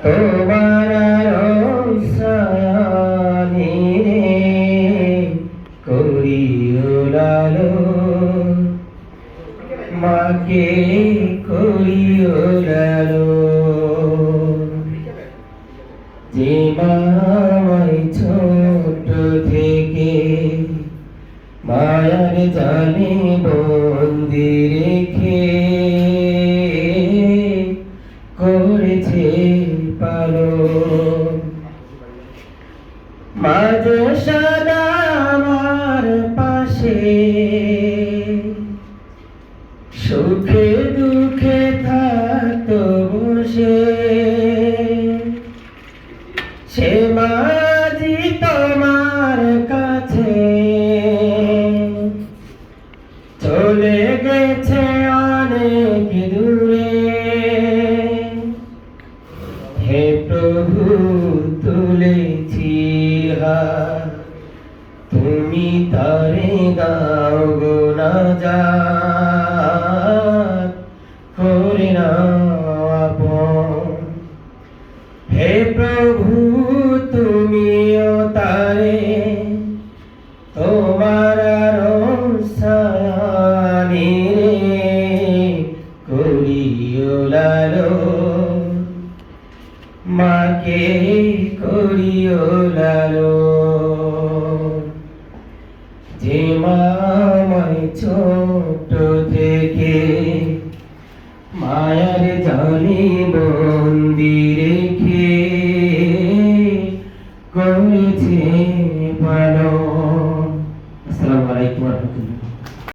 তোমার রসায়নে রে করিও লালো মাকে করিও লালো যে মা আমায় ছোট থেকে মায়ার জালে বন্দি রেখে করেছে পালন মাঝে সদা আমার পাশে সুখে দুঃখে থাকতো বসে সে মাঝি তোমার কাছে চলে গেছে অনেক দূরে হে প্রভু তুলেছি হাত তুমি তারে দাও গো নাজাত করে নাও আপন হে প্রভু তুমিও তারে তোমার রসায়নে রে করিও লালো মাকে করিও লালো।